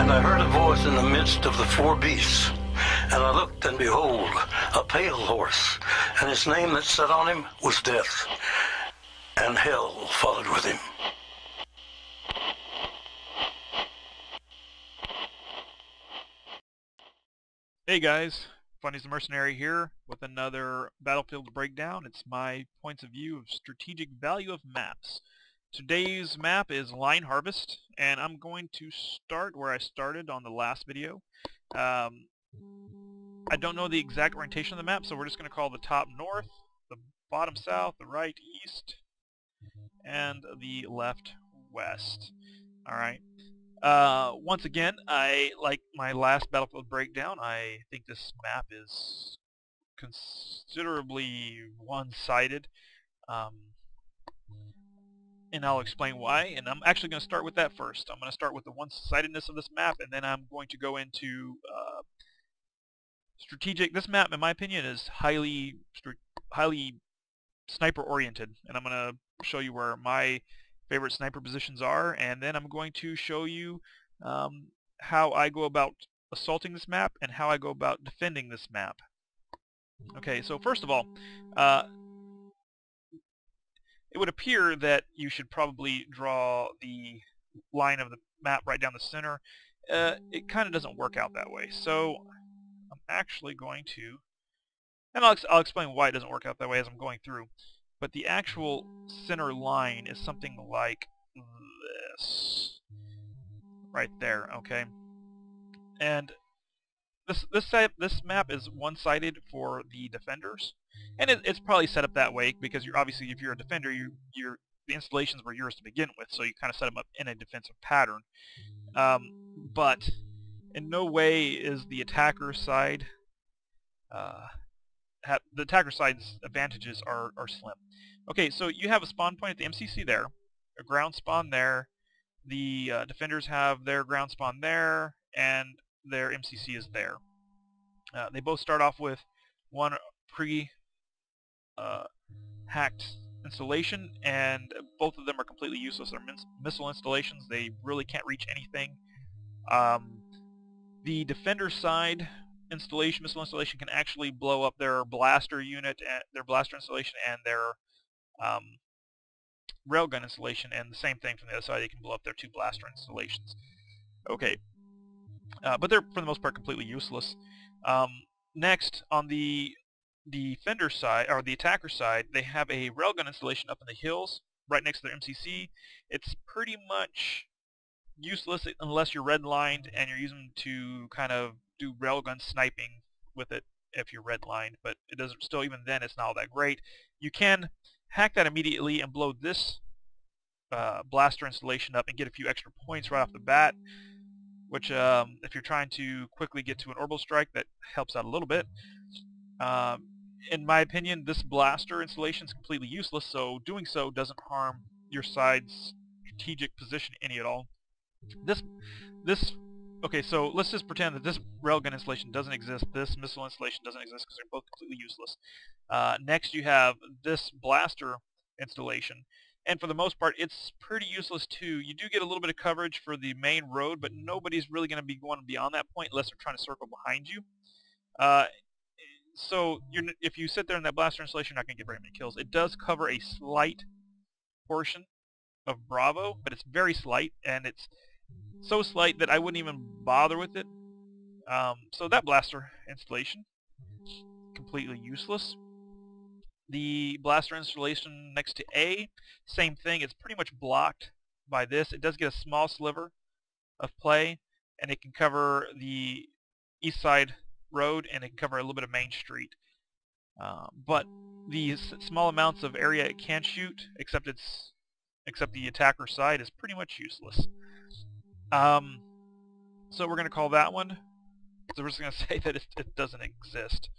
And I heard a voice in the midst of the four beasts. And I looked, and behold, a pale horse, and his name that sat on him was Death, and hell followed with him. Hey guys, Fundies the Mercenary here with another Battlefield breakdown. It's my points of view of strategic value of maps. Today's map is Line Harvest, and I'm going to start where I started on the last video. I don't know the exact orientation of the map, so we're just going to call the top north, the bottom south, the right east, and the left west. Alright. Once again, like my last Battlefield breakdown, I think this map is considerably one-sided, and I'll explain why. And I'm actually going to start with that first. I'm going to start with the one-sidedness of this map, and then I'm going to go into strategic. This map, in my opinion, is highly sniper-oriented, and I'm going to show you where my favorite sniper positions are, and then I'm going to show you how I go about assaulting this map and how I go about defending this map. Okay, so first of all, it would appear that you should probably draw the line of the map right down the center. It kind of doesn't work out that way, so I'm actually going to, and I'll explain why it doesn't work out that way as I'm going through. But the actual center line is something like this, right there. Okay, and this map is one-sided for the defenders, and it's probably set up that way because you're obviously, if you're a defender, the installations were yours to begin with, so you kind of set them up in a defensive pattern. But in no way is the attacker side. The attacker side's advantages are slim. Okay, so you have a spawn point at the MCC there, a ground spawn there, the defenders have their ground spawn there, and their MCC is there. They both start off with one pre-hacked installation, and both of them are completely useless. They're missile installations. They really can't reach anything. The defender side missile installation can actually blow up their blaster unit, and their blaster installation, and their railgun installation, and the same thing from the other side. They can blow up their two blaster installations. Okay, but they're for the most part completely useless. Next, on the defender side, or the attacker side, they have a railgun installation up in the hills right next to their MCC. It's pretty much useless unless you're redlined and you're using to kind of do railgun sniping with it if you're redlined, but it doesn't. Still, even then, it's not all that great. You can hack that immediately and blow this blaster installation up and get a few extra points right off the bat, which if you're trying to quickly get to an orbital strike, that helps out a little bit. In my opinion, this blaster installation is completely useless, so doing so doesn't harm your side's strategic position any at all. Okay, so let's just pretend that this railgun installation doesn't exist, this missile installation doesn't exist, because they're both completely useless. Next you have this blaster installation, and for the most part it's pretty useless too. You do get a little bit of coverage for the main road, but nobody's really going to be going beyond that point unless they're trying to circle behind you. So if you sit there in that blaster installation, you're not going to get very many kills. It does cover a slight portion of Bravo, but it's very slight, and it's so slight that I wouldn't even bother with it. So that blaster installation, completely useless. The blaster installation next to A, same thing. It's pretty much blocked by this. It does get a small sliver of play, and it can cover the east side road, and it can cover a little bit of Main Street. But the small amounts of area it can shoot, except the attacker side, is pretty much useless. So we're going to call that one. So we're just going to say that it doesn't exist.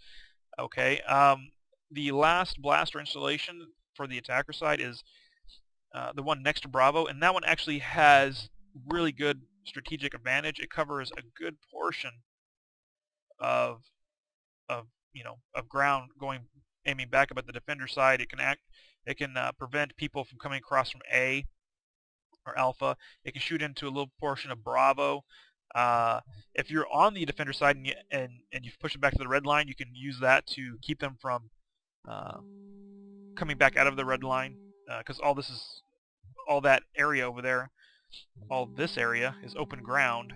Okay. The last blaster installation for the attacker side is the one next to Bravo, and that one actually has really good strategic advantage. It covers a good portion of ground aiming back up at the defender side. It can prevent people from coming across from A or Alpha. It can shoot into a little portion of Bravo. If you're on the defender side and you push them back to the red line, you can use that to keep them from coming back out of the red line, because all that area over there, all this area is open ground,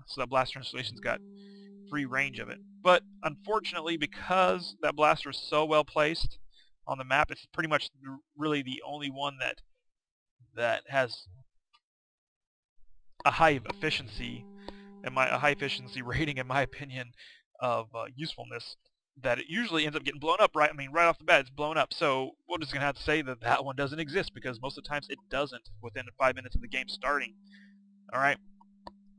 so that blaster installation's got free range of it. But unfortunately, because that blaster is so well placed on the map, it's pretty much really the only one that has a high efficiency a high efficiency rating, in my opinion, of usefulness, that it usually ends up getting blown up. Right off the bat, it's blown up. So we're just gonna have to say that that one doesn't exist, because most of the times it doesn't within 5 minutes of the game starting. All right.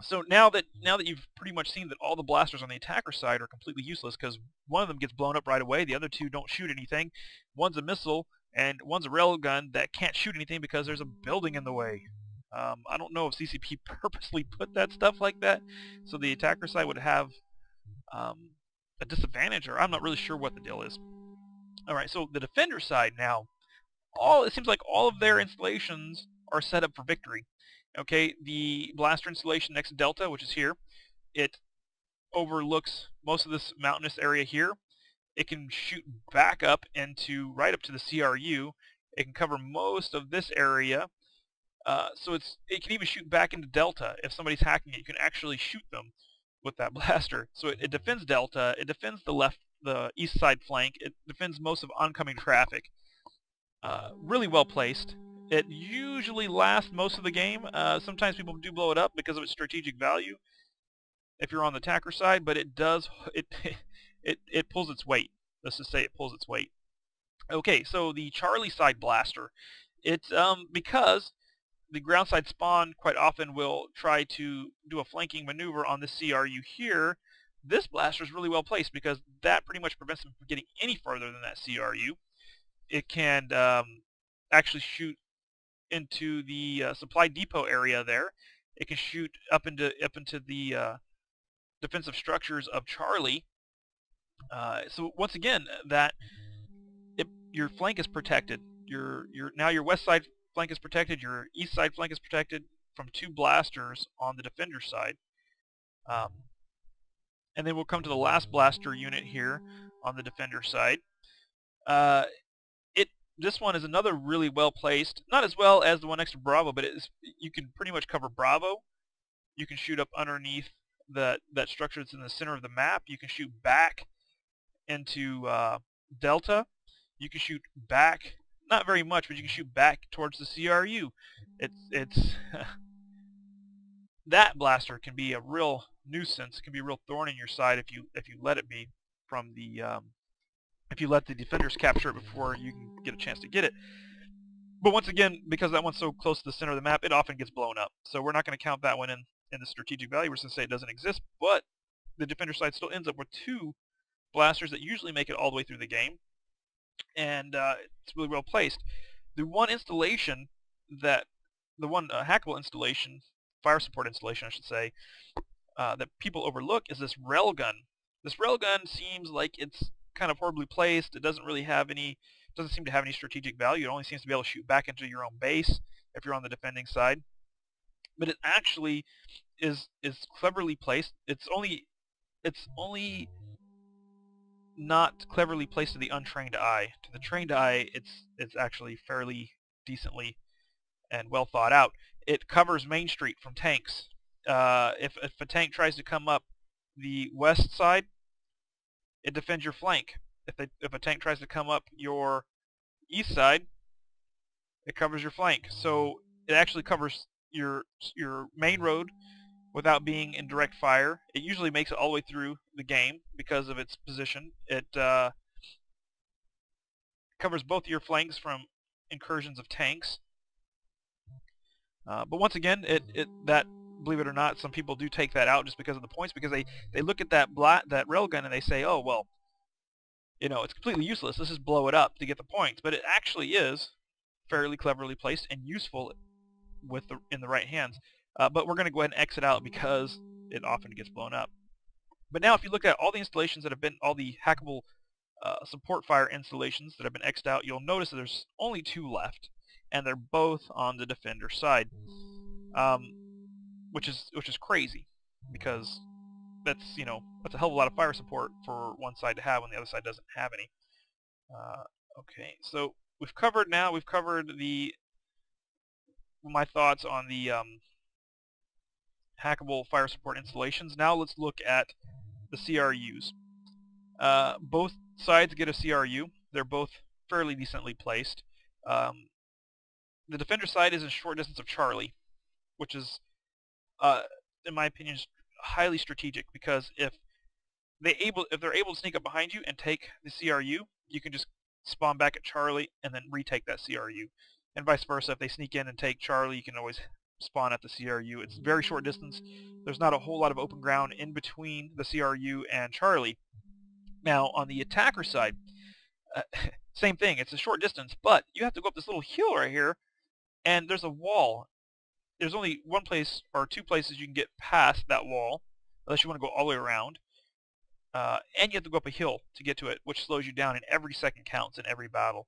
So now that you've pretty much seen that all the blasters on the attacker side are completely useless, because one of them gets blown up right away, the other two don't shoot anything. One's a missile, and one's a railgun that can't shoot anything because there's a building in the way. I don't know if CCP purposely put that stuff like that, so the attacker side would have a disadvantage, or I'm not really sure what the deal is. All right, so the defender side now, it seems like all of their installations are set up for victory. Okay, the blaster installation next to Delta, which is here, it overlooks most of this mountainous area here. It can shoot back up right up to the CRU. It can cover most of this area. So it can even shoot back into Delta. If somebody's hacking it, you can actually shoot them with that blaster. So it defends Delta. It defends the east side flank. It defends most of oncoming traffic. Really well placed. It usually lasts most of the game. Sometimes people do blow it up because of its strategic value if you're on the attacker side, but it pulls its weight. Let's just say it pulls its weight. Okay, so the Charlie side blaster, it's because the ground side spawn quite often will try to do a flanking maneuver on the CRU here. This blaster is really well placed because that pretty much prevents them from getting any further than that CRU. It can actually shoot into the supply depot area there. It can shoot up into the defensive structures of Charlie. So once again, your flank is protected. Now your west side flank is protected. Your east side flank is protected from two blasters on the defender side. And then we'll come to the last blaster unit here on the defender side. This one is another really well placed, not as well as the one next to Bravo, but you can pretty much cover Bravo. You can shoot up underneath that structure that's in the center of the map. You can shoot back into Delta. You can shoot back, not very much, but you can shoot back towards the CRU. It's that blaster can be a real nuisance. It can be a real thorn in your side if you let it be from the if you let the defenders capture it before you can get a chance to get it. But once again, because that one's so close to the center of the map, it often gets blown up. So we're not going to count that one in the strategic value. We're just going to say it doesn't exist, but the defender side still ends up with two blasters that usually make it all the way through the game. And it's really well placed. The one installation hackable installation, fire support installation I should say, that people overlook is this railgun. This railgun seems like it's kind of horribly placed. It doesn't seem to have any strategic value. It only seems to be able to shoot back into your own base if you're on the defending side. But it actually is cleverly placed. It's only not cleverly placed to the untrained eye. To the trained eye, it's actually fairly decently and well thought out. It covers Main Street from tanks. If a tank tries to come up the west side, it defends your flank. If a tank tries to come up your east side, it covers your flank. So it actually covers your main road without being in direct fire. It usually makes it all the way through the game because of its position. It covers both your flanks from incursions of tanks. But once again, believe it or not, some people do take that out just because of the points, because they look at that railgun and they say, oh, well, it's completely useless. Let's just blow it up to get the points. But it actually is fairly cleverly placed and useful in the right hands. But we're going to go ahead and exit out because it often gets blown up. But now if you look at all the installations that have been, all the hackable support fire installations that have been X'd out, you'll notice that there's only two left, and they're both on the defender side, which is crazy. because that's that's a hell of a lot of fire support for one side to have when the other side doesn't have any. Okay, so we've covered my thoughts on the hackable fire support installations. Now let's look at the CRUs. Both sides get a CRU. They're both fairly decently placed. The defender side is a short distance of Charlie, which is, in my opinion, highly strategic, because if they're able to sneak up behind you and take the CRU, you can just spawn back at Charlie and then retake that CRU. And vice versa, if they sneak in and take Charlie, you can always spawn at the CRU. It's very short distance. There's not a whole lot of open ground in between the CRU and Charlie. Now, on the attacker side, same thing. It's a short distance, but you have to go up this little hill right here, and there's a wall. There's only one place or two places you can get past that wall, unless you want to go all the way around. And you have to go up a hill to get to it, which slows you down, and every second counts in every battle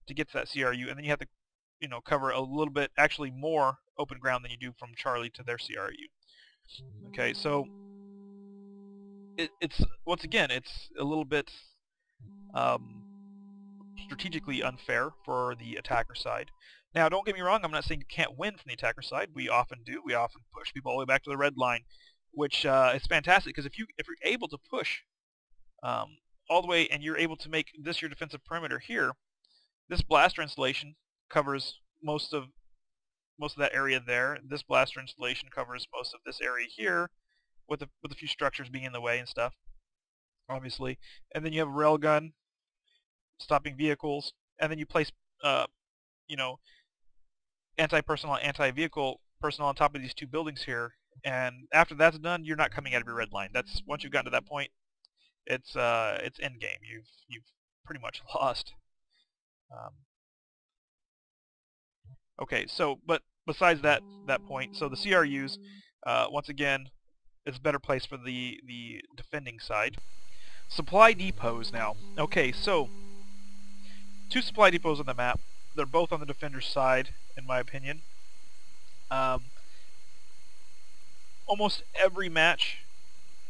to get to that CRU. And then you have to, cover a little bit, actually more open ground than you do from Charlie to their CRU. Okay, so it's once again, it's a little bit strategically unfair for the attacker side. Now, don't get me wrong, I'm not saying you can't win from the attacker side. We often do. We often push people all the way back to the red line, which is fantastic, because if you're able to push all the way and you're able to make this your defensive perimeter here, this blaster installation covers most of that area there. This blaster installation covers most of this area here, with a few structures being in the way and stuff, obviously. And then you have a railgun stopping vehicles, and then you place anti-personnel, anti-vehicle personnel on top of these two buildings here. And after that's done, you're not coming out of your red line. That's once you've gotten to that point, it's end game. You've pretty much lost. Okay, so but besides that point, so the CRUs, once again, is a better place for the defending side. Supply depots now. Okay, so two supply depots on the map. They're both on the defender's side, in my opinion. Almost every match,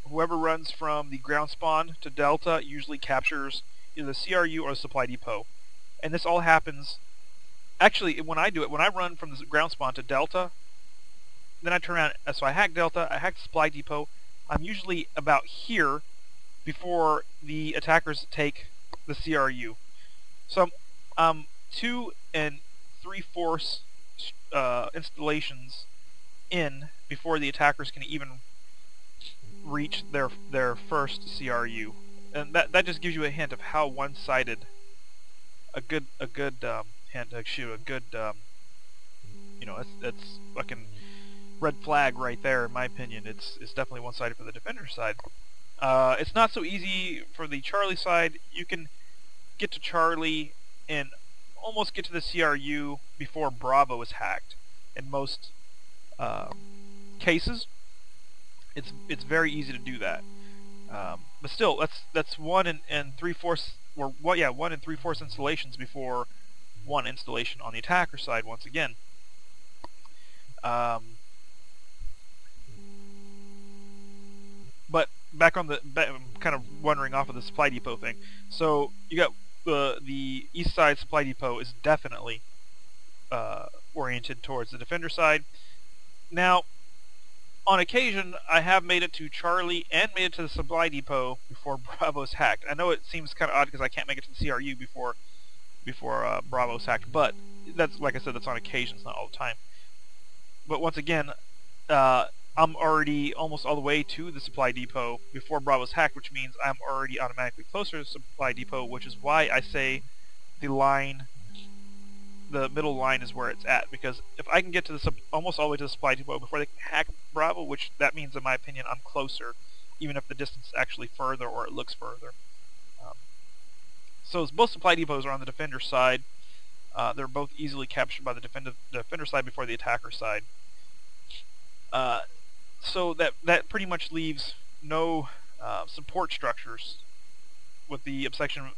whoever runs from the ground spawn to Delta usually captures either the CRU or the supply depot. And this all happens, actually, when I do it, when I run from the ground spawn to Delta, then I turn around, so I hack Delta, I hack the supply depot. I'm usually about here before the attackers take the CRU. So 2 3/4 installations in before the attackers can even reach their first CRU, and that just gives you a hint of how one-sided a good hint to shoot a good that's fucking red flag right there, in my opinion. It's definitely one-sided for the defender side. It's not so easy for the Charlie side. You can get to Charlie and almost get to the CRU before Bravo is hacked. In most cases, it's very easy to do that. But still, that's 1 3/4, or 1 3/4 installations before one installation on the attacker side. Once again, but back on I'm kind of wandering off of the supply depot thing. So you got the east side supply depot is definitely oriented towards the defender side. Now, on occasion, I have made it to Charlie and made it to the supply depot before Bravo's hacked. I know it seems kind of odd because I can't make it to the CRU before Bravo's hacked, but that's, like I said, that's on occasions, not all the time. But once again, I'm already almost all the way to the supply depot before Bravo's hacked, which means I'm already automatically closer to the supply depot, which is why I say the middle line is where it's at, because if I can get to almost all the way to the supply depot before they can hack Bravo, which that means, in my opinion, I'm closer, even if the distance is actually further or it looks further. So both supply depots are on the defender side. They're both easily captured by the defender side before the attacker side. So that pretty much leaves no support structures, with the exception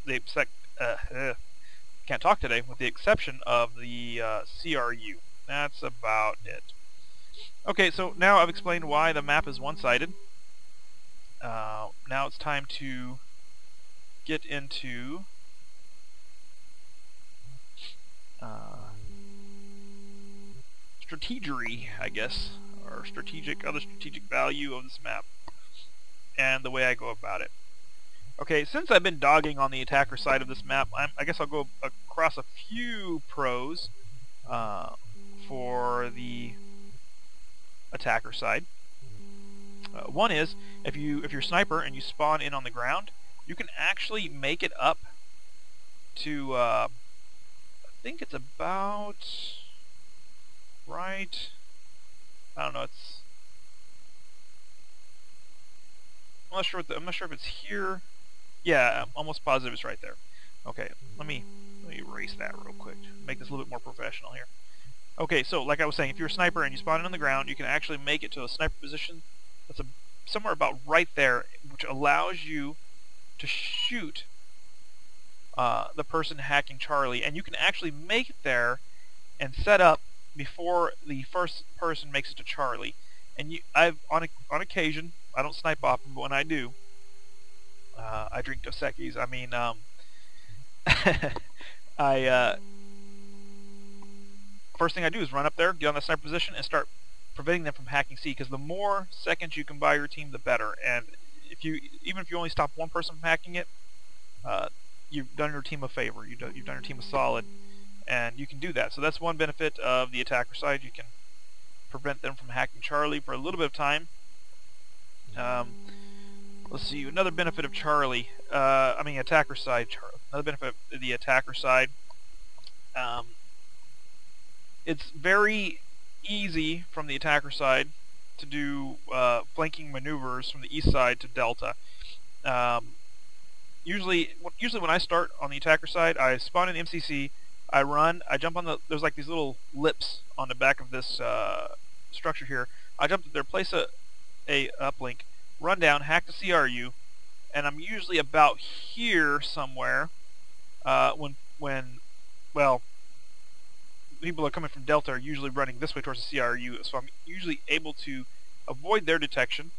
can't talk today, with the exception of the CRU. That's about it. Okay, so now I've explained why the map is one-sided. Now it's time to get into strategery, I guess, or other strategic value of this map, and the way I go about it. Okay, since I've been dogging on the attacker side of this map, I guess I'll go across a few pros for the attacker side. One is, if you're sniper and you spawn in on the ground, you can actually make it up to, I think it's about right, I don't know, I'm not sure if it's here. Yeah, I'm almost positive it's right there. Okay, let me erase that real quick. Make this a little bit more professional here. Okay, so like I was saying, if you're a sniper and you spawn in on the ground, you can actually make it to a sniper position that's somewhere about right there, which allows you to shoot the person hacking Charlie, and you can actually make it there and set up before the first person makes it to Charlie. And I've on occasion, I don't snipe often, but when I do, I drink Dos Equis. I mean, first thing I do is run up there, get on the sniper position, and start preventing them from hacking C. Because the more seconds you can buy your team, the better. And even if you only stop one person from hacking it, you've done your team a favor. You've done your team a solid, and you can do that. So that's one benefit of the attacker side. You can prevent them from hacking Charlie for a little bit of time. Let's see, another benefit of Charlie, attacker side, another benefit of the attacker side, it's very easy from the attacker side to do flanking maneuvers from the east side to Delta. Usually when I start on the attacker side, I spawn in MCC, I run, I jump on there's like these little lips on the back of this structure here. I jump there, place a uplink, run down, hack the CRU, and I'm usually about here somewhere when people are coming from Delta are usually running this way towards the CRU, so I'm usually able to avoid their detection,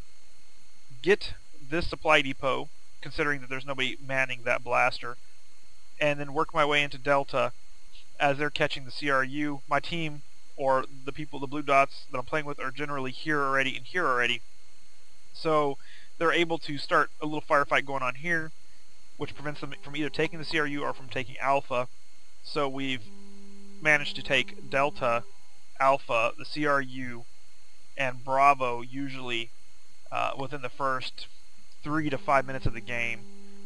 get this supply depot, considering that there's nobody manning that blaster, and then work my way into Delta as they're catching the CRU. My team, or the blue dots that I'm playing with, are generally here already and here already. So they're able to start a little firefight going on here, which prevents them from either taking the CRU or from taking Alpha. So we've managed to take Delta, Alpha, the CRU, and Bravo usually within the first 3 to 5 minutes of the game.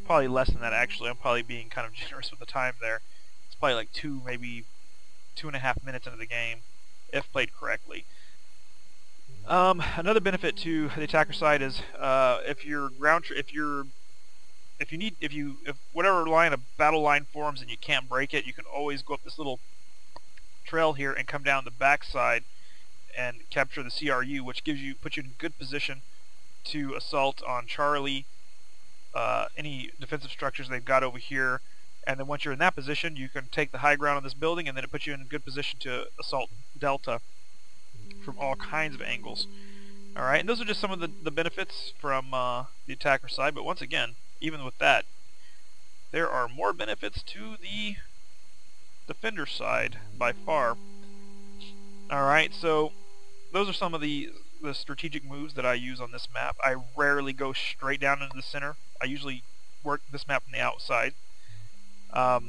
Probably less than that, actually. I'm probably being kind of generous with the time there. It's probably like maybe 2.5 minutes into the game, if played correctly. Another benefit to the attacker side is if whatever line of battle line forms and you can't break it, you can always go up this little trail here and come down the back side and capture the CRU, which puts you in good position to assault on Charlie, any defensive structures they've got over here, and then once you're in that position, you can take the high ground on this building, and then it puts you in a good position to assault Delta from all kinds of angles. Alright, and those are just some of the benefits from the attacker side, but once again, even with that, there are more benefits to the defender side by far. Alright, so those are some of the strategic moves that I use on this map. I rarely go straight down into the center. I usually work this map from the outside. But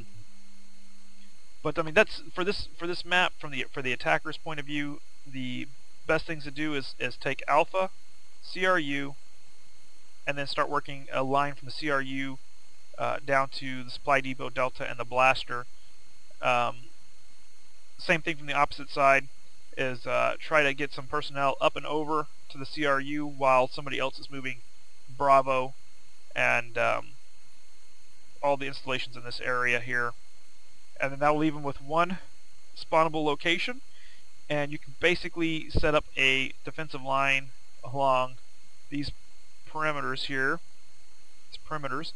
I mean, that's for this map for the attacker's point of view. The best things to do is take Alpha, CRU, and then start working a line from the CRU down to the supply depot, Delta, and the blaster. Same thing from the opposite side is try to get some personnel up and over to the CRU while somebody else is moving Bravo and all the installations in this area here. And then that will leave them with one spawnable location, and you can basically set up a defensive line along these perimeters here. These perimeters.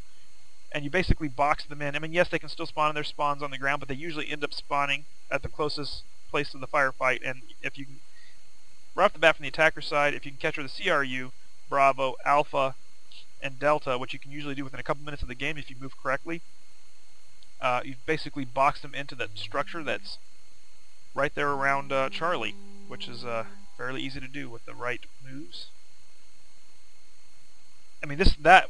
And you basically box them in. I mean, yes, they can still spawn in their spawns on the ground, but they usually end up spawning at the closest place to the firefight. And if you right off the bat from the attacker side, if you can capture the CRU, Bravo, Alpha, and Delta, which you can usually do within a couple minutes of the game if you move correctly, you've basically boxed them into that structure that's right there around Charlie, which is fairly easy to do with the right moves. I mean, that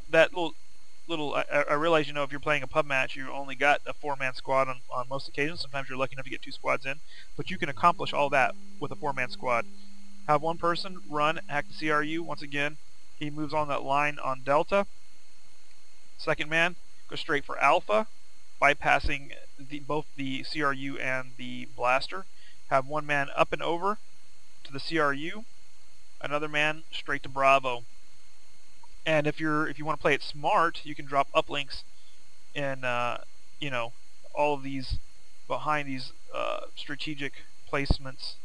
little I realize, you know, if you're playing a pub match, you only got a 4-man squad on most occasions. Sometimes you're lucky enough to get 2 squads in, but you can accomplish all that with a 4-man squad. Have one person run, hack the CRU. Once again, he moves on that line on Delta. Second man goes straight for Alpha, bypassing both the CRU and the blaster. Have one man up and over to the CRU, another man straight to Bravo. And if you want to play it smart, you can drop uplinks in you know, all of these behind these strategic placements.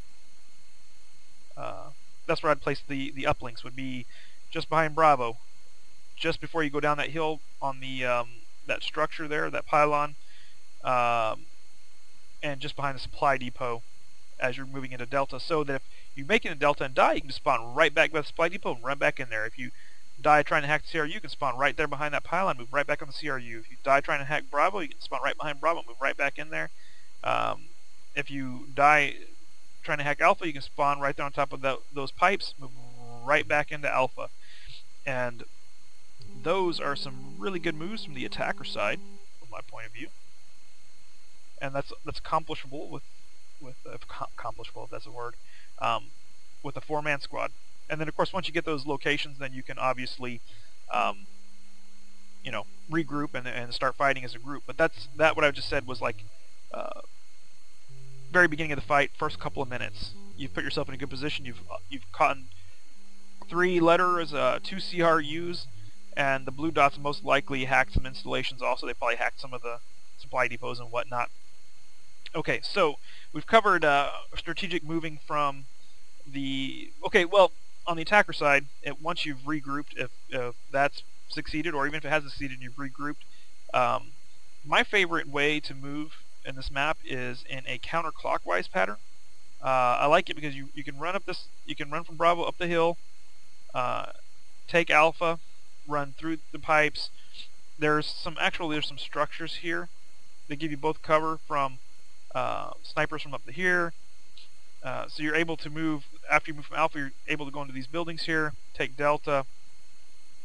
That's where I'd place the uplinks, would be just behind Bravo, just before you go down that hill on the that structure there, that pylon, and just behind the supply depot as you're moving into Delta, so that if you make it in Delta and die, you can just spawn right back by the supply depot and run back in there. If you die trying to hack the CRU, you can spawn right there behind that pylon, move right back on the CRU. If you die trying to hack Bravo, you can spawn right behind Bravo, move right back in there. If you die trying to hack Alpha, you can spawn right there on top of those pipes, move right back into Alpha. And those are some really good moves from the attacker side, from my point of view. And that's accomplishable with accomplishable, if that's a word, with a 4-man squad. And then, of course, once you get those locations, then you can obviously, you know, regroup and start fighting as a group. But what I just said was like very beginning of the fight, first couple of minutes. You've put yourself in a good position. You've caught 3 letters, 2 CRUs, and the blue dots most likely hacked some installations. Also, they probably hacked some of the supply depots and whatnot. Okay, so we've covered strategic moving from the... Okay, well, on the attacker side, once you've regrouped, if that's succeeded, or even if it hasn't succeeded and you've regrouped, my favorite way to move in this map is in a counterclockwise pattern. I like it because you can run from Bravo up the hill, take Alpha, run through the pipes. There's some structures here that give you both cover from snipers from up to here. So you're able to move, after you move from Alpha, you're able to go into these buildings here, take Delta,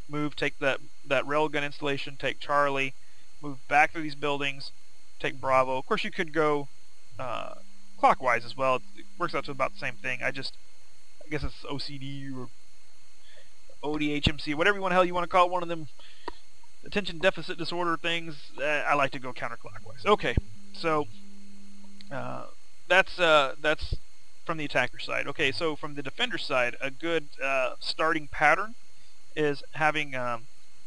move, take that railgun installation, take Charlie, move back through these buildings, take Bravo. Of course, you could go clockwise as well. It works out to about the same thing. I guess it's OCD or ODHMC, whatever you want to call it, one of them attention deficit disorder things. I like to go counterclockwise. Okay, so that's from the attacker side. Okay, so from the defender side, a good starting pattern is having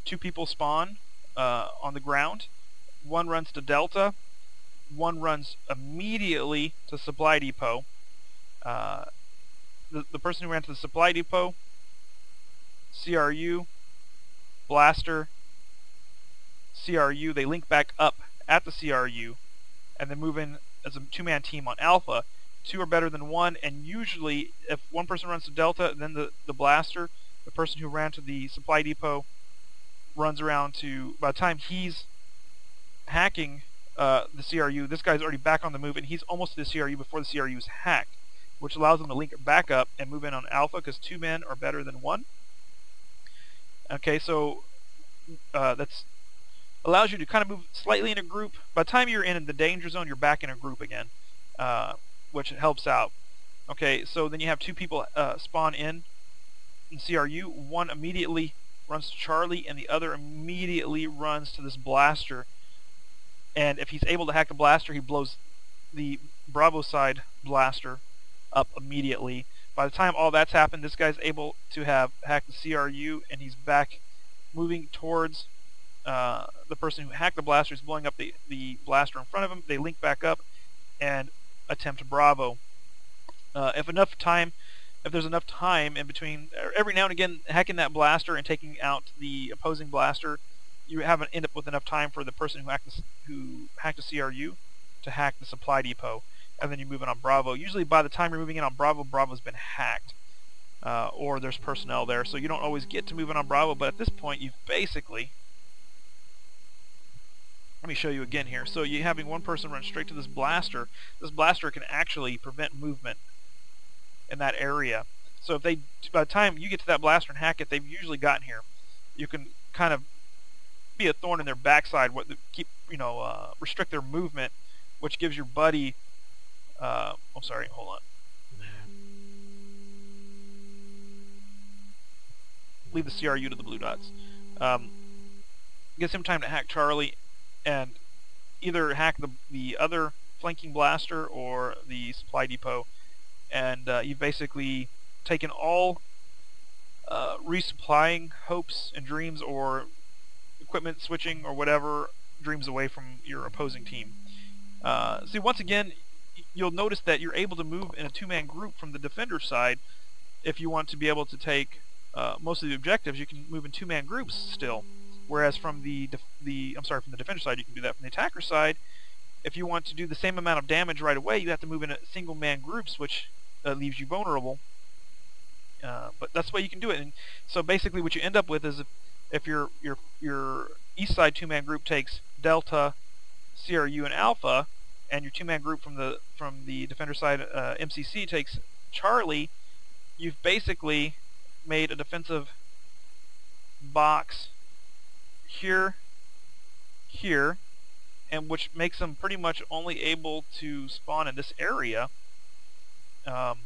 2 people spawn on the ground. One runs to Delta, one runs immediately to supply depot. The person who ran to the supply depot, CRU, blaster, CRU, they link back up at the CRU and then move in as a 2-man team on Alpha. 2 are better than 1, and usually if one person runs to Delta, then the blaster, the person who ran to the supply depot, runs around to, by the time he's hacking the CRU, this guy's already back on the move, and he's almost to the CRU before the CRU is hacked, which allows them to link back up and move in on Alpha, because 2 men are better than 1. Okay, so that's allows you to kind of move slightly in a group. By the time you're in the danger zone, you're back in a group again, which helps out. Okay, so then you have 2 people spawn in CRU. One immediately runs to Charlie, and the other immediately runs to this blaster. And if he's able to hack the blaster, he blows the Bravo side blaster up immediately. By the time all that's happened, this guy's able to have hacked the CRU, and he's back moving towards the person who hacked the blaster. Is blowing up the blaster in front of him. They link back up and attempt Bravo. If there's enough time in between, every now and again, hacking that blaster and taking out the opposing blaster, you haven't end up with enough time for the person who hacked the CRU to hack the supply depot, and then you move in on Bravo. Usually by the time you're moving in on Bravo, Bravo's been hacked. or there's personnel there, so you don't always get to move in on Bravo. But at this point, you've basically, let me show you again here. So you having one person run straight to this blaster. This blaster can actually prevent movement in that area. So if they, by the time you get to that blaster and hack it, they've usually gotten here. You can kind of be a thorn in their backside, restrict their movement, which gives your buddy. I'm sorry, hold on. Leave the CRU to the blue dots. Gives him time to hack Charlie, and either hack the other flanking blaster or the supply depot, and you've basically taken all resupplying hopes and dreams, or equipment switching or whatever dreams, away from your opposing team. See, once again, you'll notice that you're able to move in a two-man group from the defender side. If you want to be able to take most of the objectives, you can move in two-man groups still. Whereas from the defender side, you can do that. From the attacker side, if you want to do the same amount of damage right away, you have to move in a single-man groups, which leaves you vulnerable. But that's the way you can do it. And so basically, what you end up with is if your east side two-man group takes Delta, CRU, and Alpha, and your two-man group from the defender side, MCC, takes Charlie, you've basically made a defensive box here, and which makes them pretty much only able to spawn in this area. And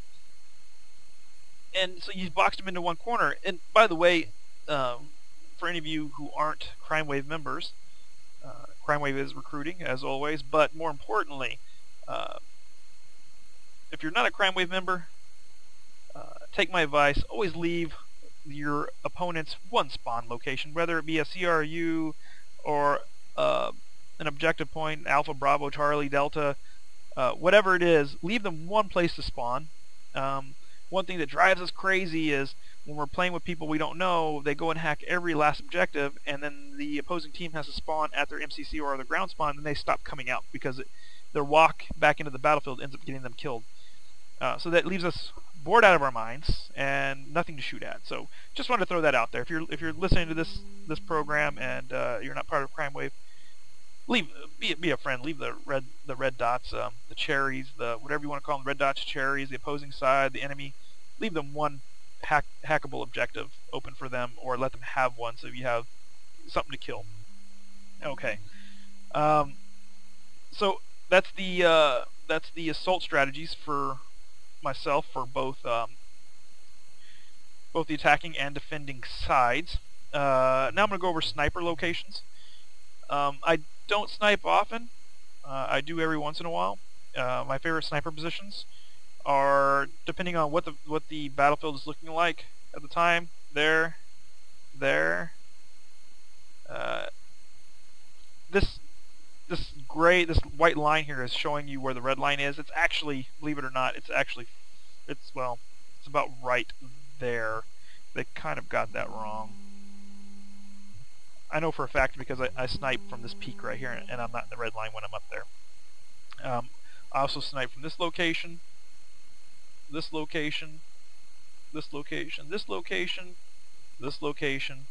so you've boxed them into one corner. And by the way, for any of you who aren't Crime Wave members, Crime Wave is recruiting, as always, but more importantly, if you're not a Crime Wave member, take my advice, always leave your opponent's one spawn location, whether it be a CRU or an objective point, Alpha, Bravo, Charlie, Delta, whatever it is, leave them one place to spawn. One thing that drives us crazy is when we're playing with people we don't know, they go and hack every last objective, and then the opposing team has to spawn at their MCC or their ground spawn, and they stop coming out because their walk back into the battlefield ends up getting them killed. So that leaves us bored out of our minds and nothing to shoot at. So just wanted to throw that out there. If you're listening to this program and you're not part of Crime Wave, be a friend. Leave the red dots, the cherries, the whatever you want to call them, red dots, cherries, the opposing side, the enemy. Leave them one hackable objective open for them, or let them have one so you have something to kill. Okay. So that's the assault strategies for myself for both the attacking and defending sides. Now I'm going to go over sniper locations. I don't snipe often. I do every once in a while. My favorite sniper positions are, depending on what the battlefield is looking like at the time, there. This white line here is showing you where the red line is. It's actually, believe it or not, it's about right there. They kind of got that wrong. I know for a fact because I snipe from this peak right here, and I'm not in the red line when I'm up there. I also snipe from this location, this location, this location, this location, this location.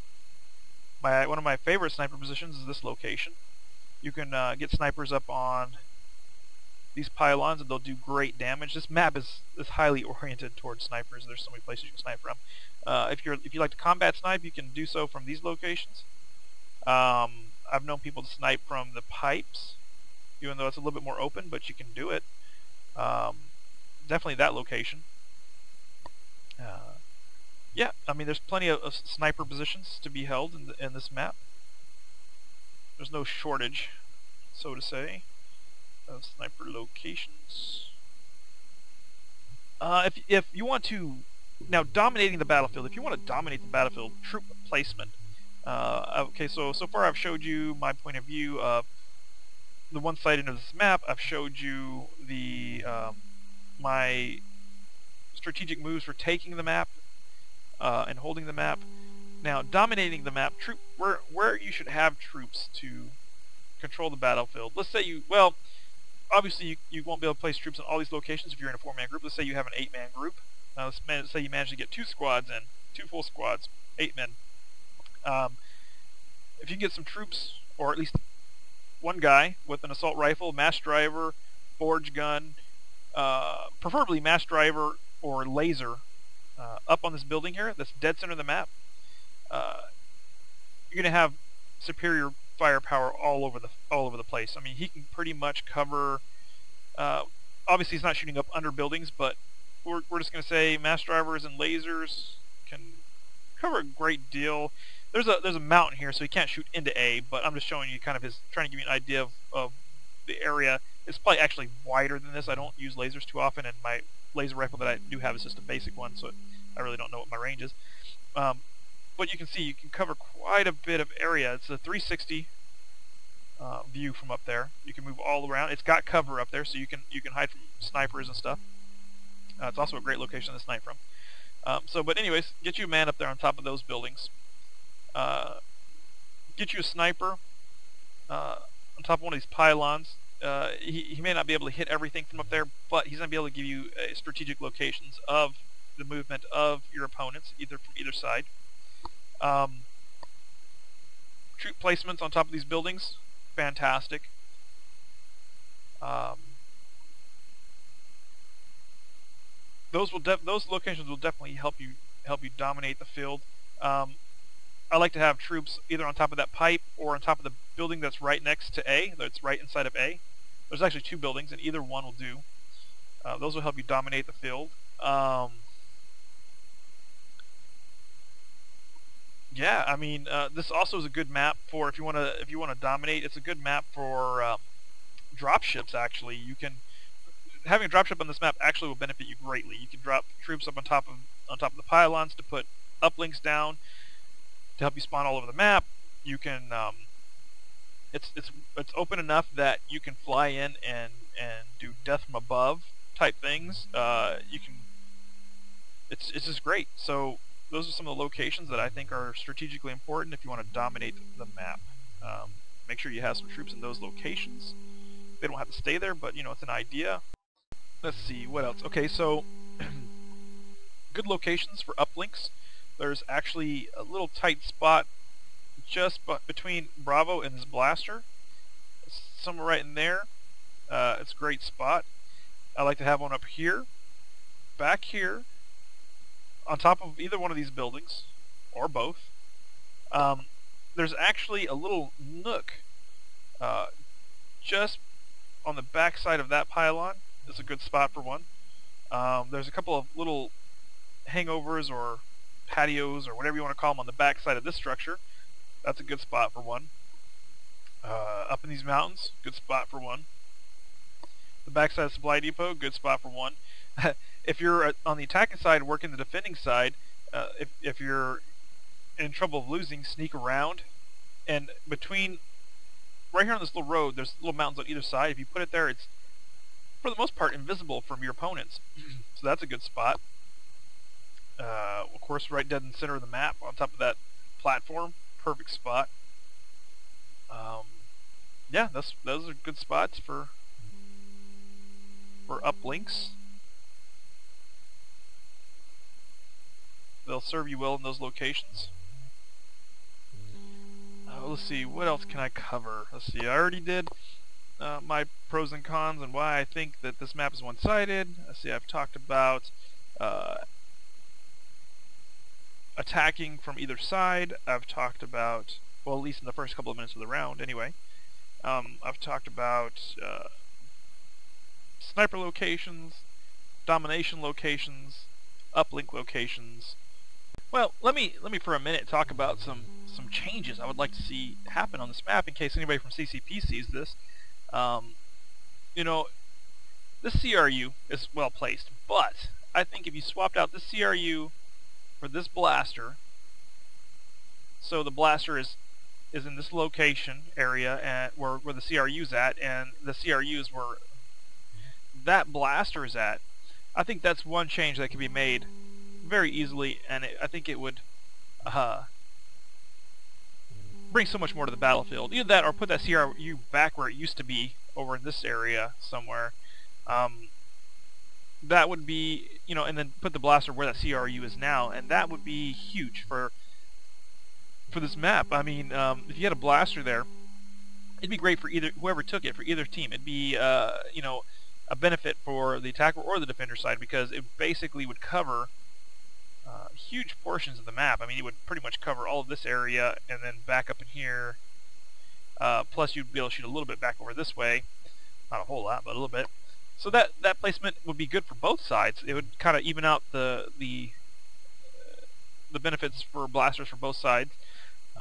One of my favorite sniper positions is this location. You can get snipers up on these pylons, and they'll do great damage. This map is highly oriented towards snipers. There's so many places you can snipe from. If you like to combat snipe, you can do so from these locations. I've known people to snipe from the pipes, even though it's a little bit more open, but you can do it. Definitely that location. Yeah, I mean, there's plenty of sniper positions to be held in this map. There's no shortage, so to say, of sniper locations. If you want to, now dominating the battlefield, if you want to dominate the battlefield, troop placement. Okay, so far I've showed you my point of view of the one side end of this map. I've showed you my strategic moves for taking the map and holding the map. Now, dominating the map, where you should have troops to control the battlefield. Let's say obviously you won't be able to place troops in all these locations if you're in a 4-man group. Let's say you have an 8-man group. let's say you manage to get 2 squads in, 2 full squads, 8 men. If you can get some troops, or at least one guy with an assault rifle, mass driver, forge gun, preferably mass driver or laser, up on this building here, that's dead center of the map, you're gonna have superior firepower all over the place. I mean, he can pretty much cover. Obviously, he's not shooting up under buildings, but we're just gonna say mass drivers and lasers can cover a great deal. There's a mountain here, so he can't shoot into A, but I'm just showing you kind of trying to give you an idea of the area. It's probably actually wider than this. I don't use lasers too often, and my laser rifle that I do have is just a basic one, so I really don't know what my range is. But you can see you can cover quite a bit of area. It's a 360 view from up there. You can move all around. It's got cover up there, so you can hide from snipers and stuff. It's also a great location to snipe from. But anyways, get you a man up there on top of those buildings. Get you a sniper on top of one of these pylons. He may not be able to hit everything from up there, but he's going to be able to give you strategic locations of the movement of your opponents, either from either side. Troop placements on top of these buildings, fantastic. Those locations will definitely help you dominate the field. I like to have troops either on top of that pipe or on top of the building that's right next to A, that's right inside of A. There's actually 2 buildings, and either one will do. Those will help you dominate the field. Yeah, I mean, this also is a good map for if you want to dominate. It's a good map for dropships. Actually, having a dropship on this map actually will benefit you greatly. You can drop troops up on top of the pylons to put uplinks down to help you spawn all over the map. You can it's open enough that you can fly in and do death from above type things. It's just great. So those are some of the locations that I think are strategically important if you want to dominate the map. Make sure you have some troops in those locations. They don't have to stay there, but it's an idea. Let's see, what else? Okay, so good locations for uplinks. There's actually a little tight spot just between Bravo and his blaster. Somewhere right in there. It's a great spot. I like to have one up here, back here, on top of either one of these buildings, or both. There's actually a little nook just on the back side of that pylon. It's a good spot for one. There's a couple of little hangovers or patios or whatever you want to call them on the back side of this structure. That's a good spot for one. Up in these mountains, good spot for one. The backside of the supply depot, good spot for one. If you're on the attacking side, working the defending side, if you're in trouble of losing, sneak around, and between right here on this little road, there's little mountains on either side. If you put it there, it's for the most part invisible from your opponents, so that's a good spot. Of course, right dead in the center of the map, on top of that platform, perfect spot. Yeah, those are good spots for uplinks. They'll serve you well in those locations. Let's see, what else can I cover? Let's see, I already did my pros and cons and why I think that this map is one-sided. Let's see, I've talked about attacking from either side. I've talked about, well, at least in the first couple of minutes of the round anyway. I've talked about sniper locations, domination locations, uplink locations. Well, let me for a minute talk about some changes I would like to see happen on this map in case anybody from CCP sees this. This CRU is well placed, but I think if you swapped out this CRU for this blaster, so the blaster is in this location area and where the CRU's at, and the CRU is where that blaster is at, I think that's one change that can be made very easily, and I think it would bring so much more to the battlefield. Either that or put that CRU back where it used to be, over in this area somewhere. that would be, and then put the blaster where that CRU is now, and that would be huge for this map. I mean, if you had a blaster there, it'd be great for whoever took it, for either team. It'd be, a benefit for the attacker or the defender side, because it basically would cover huge portions of the map. I mean, it would pretty much cover all of this area, and then back up in here. Plus, you'd be able to shoot a little bit back over this way. Not a whole lot, but a little bit. So that placement would be good for both sides. It would kind of even out the benefits for blasters for both sides.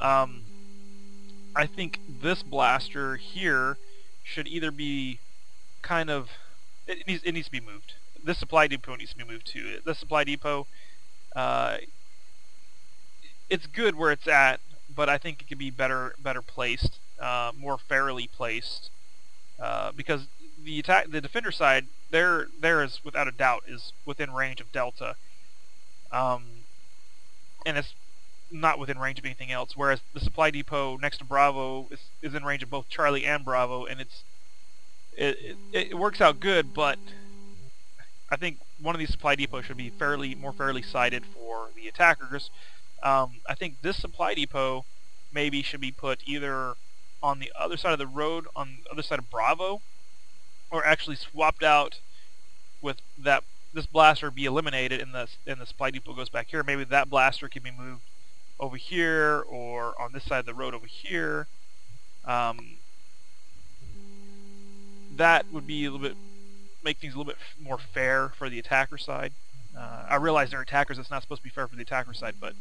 I think this blaster here should either be kind of... It needs to be moved. This supply depot needs to be moved too. This supply depot, it's good where it's at, but I think it could be better placed, more fairly placed, because the defender side, there is without a doubt is within range of Delta, and it's not within range of anything else. Whereas the supply depot next to Bravo is in range of both Charlie and Bravo, and it works out good. But I think one of these supply depots should be more fairly sighted for the attackers. I think this supply depot maybe should be put either on the other side of the road, on the other side of Bravo, or actually swapped out with that. This blaster be eliminated, and the supply depot goes back here. Maybe that blaster can be moved over here, or on this side of the road over here. That would be make things a little bit more fair for the attacker side. I realize they're attackers; it's not supposed to be fair for the attacker side, but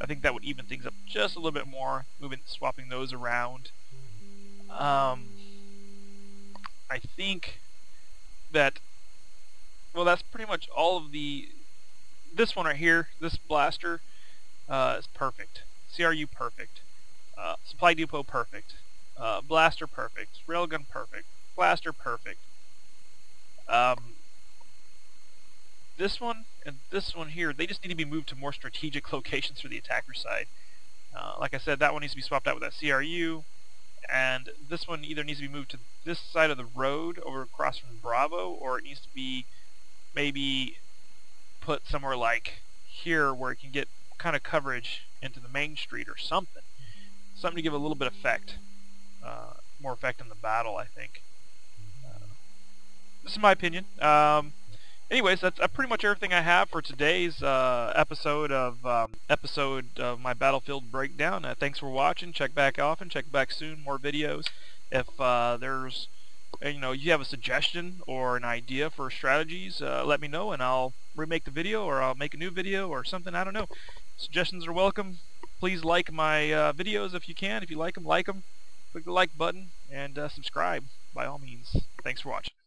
I think that would even things up just a little bit more, swapping those around. I think that, well, that's pretty much all of this one right here. This blaster is perfect. CRU perfect. Supply depot perfect. Blaster perfect. Railgun perfect. Blaster perfect. This one and this one here, they just need to be moved to more strategic locations for the attacker side. Like I said, that one needs to be swapped out with that CRU, and this one either needs to be moved to this side of the road over across from Bravo, or it needs to be maybe put somewhere like here where it can get kind of coverage into the main street or something. Something to give a little bit of effect, more effect in the battle, I think. This is my opinion. Anyways, that's pretty much everything I have for today's episode of my Battlefield breakdown. Thanks for watching. Check back often. Check back soon. More videos. If there's, you have a suggestion or an idea for strategies, let me know, and I'll remake the video, or I'll make a new video or something. I don't know. Suggestions are welcome. Please like my videos if you can. If you like them, like them. Click the like button and subscribe by all means. Thanks for watching.